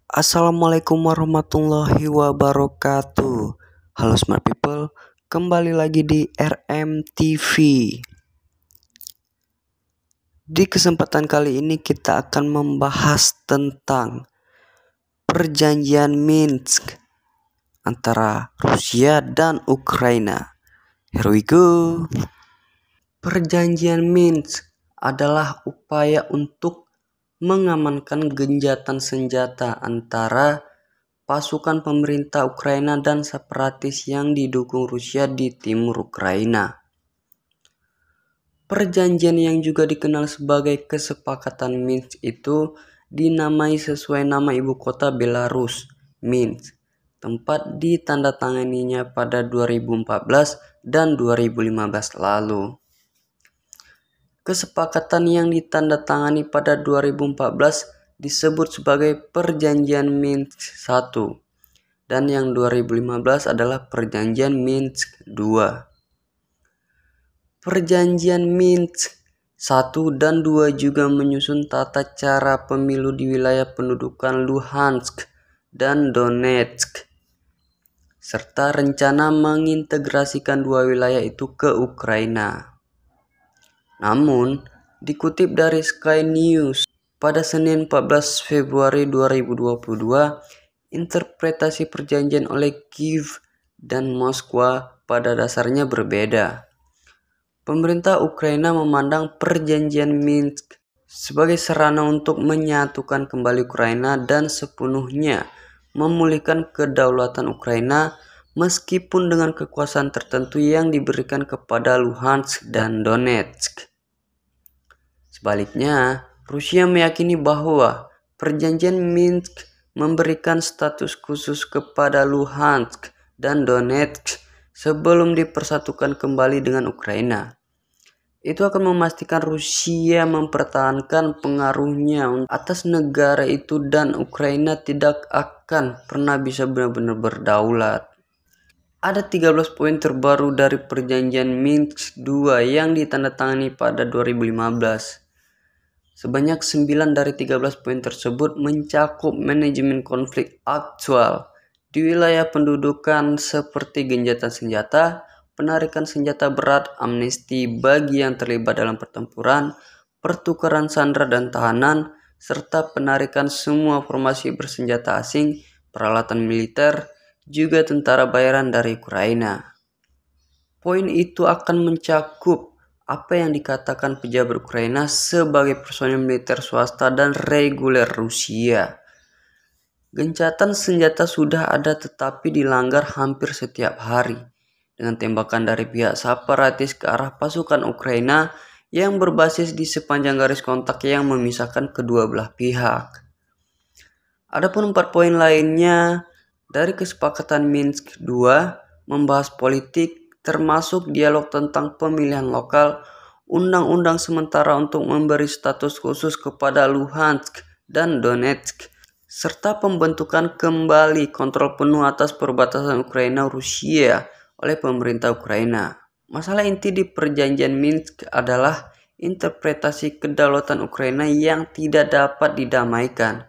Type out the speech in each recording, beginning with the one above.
Assalamualaikum warahmatullahi wabarakatuh. Halo smart people, kembali lagi di RMTV. Di kesempatan kali ini kita akan membahas tentang perjanjian Minsk antara Rusia dan Ukraina. Here we go. Perjanjian Minsk adalah upaya untuk mengamankan gencatan senjata antara pasukan pemerintah Ukraina dan separatis yang didukung Rusia di timur Ukraina. Perjanjian yang juga dikenal sebagai Kesepakatan Minsk itu dinamai sesuai nama ibu kota Belarus, Minsk. Tempat ditandatanganinya pada 2014 dan 2015 lalu. Kesepakatan yang ditandatangani pada 2014 disebut sebagai Perjanjian Minsk I dan yang 2015 adalah Perjanjian Minsk II. Perjanjian Minsk I dan II juga menyusun tata cara pemilu di wilayah pendudukan Luhansk dan Donetsk, serta rencana mengintegrasikan dua wilayah itu ke Ukraina. Namun, dikutip dari Sky News pada Senin 14 Februari 2022, interpretasi perjanjian oleh Kiev dan Moskwa pada dasarnya berbeda. Pemerintah Ukraina memandang perjanjian Minsk sebagai sarana untuk menyatukan kembali Ukraina dan sepenuhnya memulihkan kedaulatan Ukraina meskipun dengan kekuasaan tertentu yang diberikan kepada Luhansk dan Donetsk. Sebaliknya, Rusia meyakini bahwa perjanjian Minsk memberikan status khusus kepada Luhansk dan Donetsk sebelum dipersatukan kembali dengan Ukraina. Itu akan memastikan Rusia mempertahankan pengaruhnya atas negara itu dan Ukraina tidak akan pernah bisa benar-benar berdaulat. Ada 13 poin terbaru dari perjanjian Minsk II yang ditandatangani pada 2015. Sebanyak 9 dari 13 poin tersebut mencakup manajemen konflik aktual di wilayah pendudukan seperti gencatan senjata, penarikan senjata berat, amnesti bagi yang terlibat dalam pertempuran, pertukaran sandera dan tahanan, serta penarikan semua formasi bersenjata asing, peralatan militer, juga tentara bayaran dari Ukraina. Poin itu akan mencakup apa yang dikatakan pejabat Ukraina sebagai personil militer swasta dan reguler Rusia. Gencatan senjata sudah ada tetapi dilanggar hampir setiap hari, dengan tembakan dari pihak separatis ke arah pasukan Ukraina yang berbasis di sepanjang garis kontak yang memisahkan kedua belah pihak. Adapun 4 poin lainnya dari kesepakatan Minsk II membahas politik, termasuk dialog tentang pemilihan lokal, undang-undang sementara untuk memberi status khusus kepada Luhansk dan Donetsk, serta pembentukan kembali kontrol penuh atas perbatasan Ukraina-Rusia oleh pemerintah Ukraina. Masalah inti di perjanjian Minsk adalah interpretasi kedaulatan Ukraina yang tidak dapat didamaikan.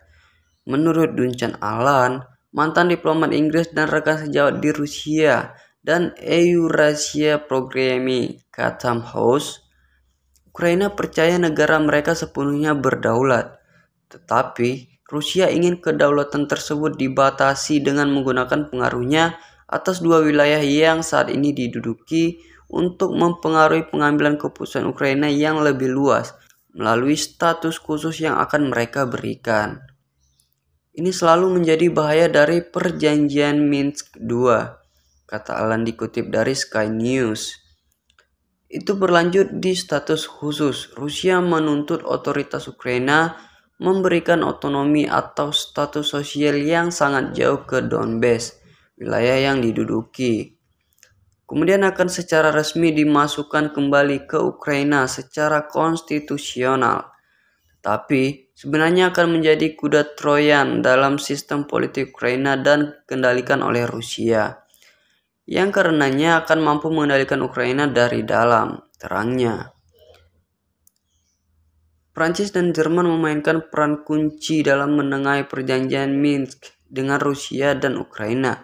Menurut Duncan Allen, mantan diplomat Inggris dan rekan sejawat di Rusia dan Eurasia Programi Chatham House, Ukraina percaya negara mereka sepenuhnya berdaulat, tetapi Rusia ingin kedaulatan tersebut dibatasi dengan menggunakan pengaruhnya atas dua wilayah yang saat ini diduduki untuk mempengaruhi pengambilan keputusan Ukraina yang lebih luas melalui status khusus yang akan mereka berikan. Ini selalu menjadi bahaya dari perjanjian Minsk II, kata Alan dikutip dari Sky News. Itu berlanjut di status khusus. Rusia menuntut otoritas Ukraina memberikan otonomi atau status sosial yang sangat jauh ke Donbas, wilayah yang diduduki. Kemudian akan secara resmi dimasukkan kembali ke Ukraina secara konstitusional. Tapi sebenarnya akan menjadi kuda Troyan dalam sistem politik Ukraina dan dikendalikan oleh Rusia, yang karenanya akan mampu mengendalikan Ukraina dari dalam. Terangnya, Prancis dan Jerman memainkan peran kunci dalam menengahi perjanjian Minsk dengan Rusia dan Ukraina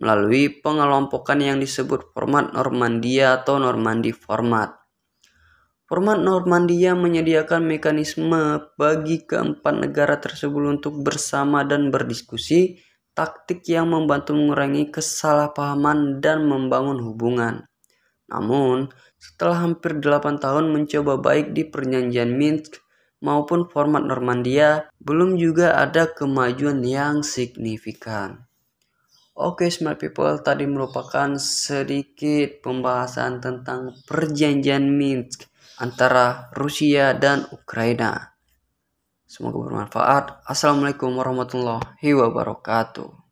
melalui pengelompokan yang disebut format Normandia atau Normandy Format. Format Normandia menyediakan mekanisme bagi keempat negara tersebut untuk bersama dan berdiskusi, taktik yang membantu mengurangi kesalahpahaman dan membangun hubungan. Namun, setelah hampir 8 tahun mencoba baik di perjanjian Minsk maupun format Normandia, belum juga ada kemajuan yang signifikan. Oke, smart people, tadi merupakan sedikit pembahasan tentang perjanjian Minsk antara Rusia dan Ukraina. Semoga bermanfaat. Assalamualaikum warahmatullahi wabarakatuh.